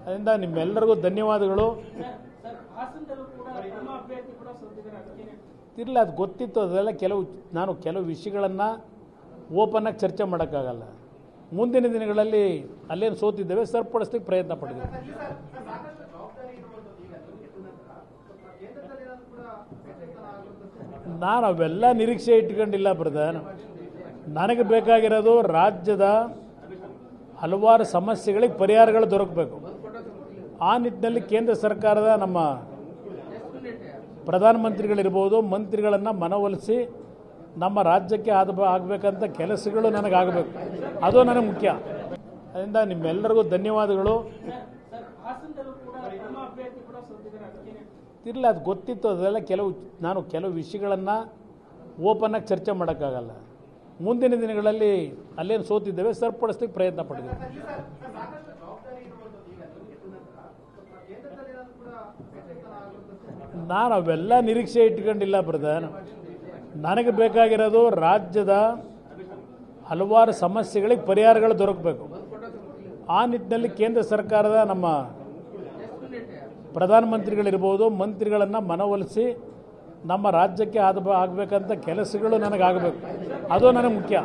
ಅದರಿಂದ ನಿಮ್ಮೆಲ್ಲರಿಗೂ ಧನ್ಯವಾದಗಳು. ಇಲ್ಲ, ಅದು ಗೊತ್ತಿತ್ತು. ಅದೆಲ್ಲ ಕೆಲವು ವಿಷಯಗಳನ್ನು ಓಪನ್ನಾಗಿ ಚರ್ಚೆ ಮಾಡೋಕ್ಕಾಗಲ್ಲ. ಮುಂದಿನ ದಿನಗಳಲ್ಲಿ ಅಲ್ಲೇನು ಸೋತಿದ್ದೇವೆ ಸರಿಪಡಿಸ್ಲಿಕ್ಕೆ ಪ್ರಯತ್ನ ಪಟ್ಟಿದ್ದೇವೆ. ನಾನು ಅವೆಲ್ಲ ನಿರೀಕ್ಷೆ ಇಟ್ಕೊಂಡಿಲ್ಲ ಬ್ರದರ್. ನನಗೆ ಬೇಕಾಗಿರೋದು ರಾಜ್ಯದ ಹಲವಾರು ಸಮಸ್ಯೆಗಳಿಗೆ ಪರಿಹಾರಗಳು ದೊರಕಬೇಕು. ಆ ನಿಟ್ಟಿನಲ್ಲಿ ಕೇಂದ್ರ ಸರ್ಕಾರದ ನಮ್ಮ ಪ್ರಧಾನಮಂತ್ರಿಗಳಿರ್ಬೋದು, ಮಂತ್ರಿಗಳನ್ನು ಮನವೊಲಿಸಿ ನಮ್ಮ ರಾಜ್ಯಕ್ಕೆ ಆಗಬೇಕಂತ ಕೆಲಸಗಳು ನನಗಾಗಬೇಕು. ಅದು ನನಗೆ ಮುಖ್ಯ. ಅದರಿಂದ ನಿಮ್ಮೆಲ್ಲರಿಗೂ ಧನ್ಯವಾದಗಳು. ಇಲ್ಲ, ಅದು ಗೊತ್ತಿತ್ತು. ಅದೆಲ್ಲ ಕೆಲವು ವಿಷಯಗಳನ್ನು ಓಪನ್ನಾಗಿ ಚರ್ಚೆ ಮಾಡೋಕ್ಕಾಗಲ್ಲ. ಮುಂದಿನ ದಿನಗಳಲ್ಲಿ ಅಲ್ಲೇನು ಸೋತಿದ್ದೇವೆ ಸರಿಪಡಿಸ್ಲಿಕ್ಕೆ ಪ್ರಯತ್ನ ಪಟ್ಟಿದ್ದೇವೆ. ನಾನು ಅವೆಲ್ಲ ನಿರೀಕ್ಷೆ ಇಟ್ಕೊಂಡಿಲ್ಲ ಬ್ರದರ್. ನನಗೆ ಬೇಕಾಗಿರೋದು ರಾಜ್ಯದ ಹಲವಾರು ಸಮಸ್ಯೆಗಳಿಗೆ ಪರಿಹಾರಗಳು ದೊರಕಬೇಕು. ಆ ನಿಟ್ಟಿನಲ್ಲಿ ಕೇಂದ್ರ ಸರ್ಕಾರದ ನಮ್ಮ ಪ್ರಧಾನಮಂತ್ರಿಗಳಿರ್ಬೋದು, ಮಂತ್ರಿಗಳನ್ನು ಮನವೊಲಿಸಿ ನಮ್ಮ ರಾಜ್ಯಕ್ಕೆ ಆಗಬೇಕಂತ ಕೆಲಸಗಳು ನನಗಾಗಬೇಕು. ಅದು ನನಗೆ ಮುಖ್ಯ.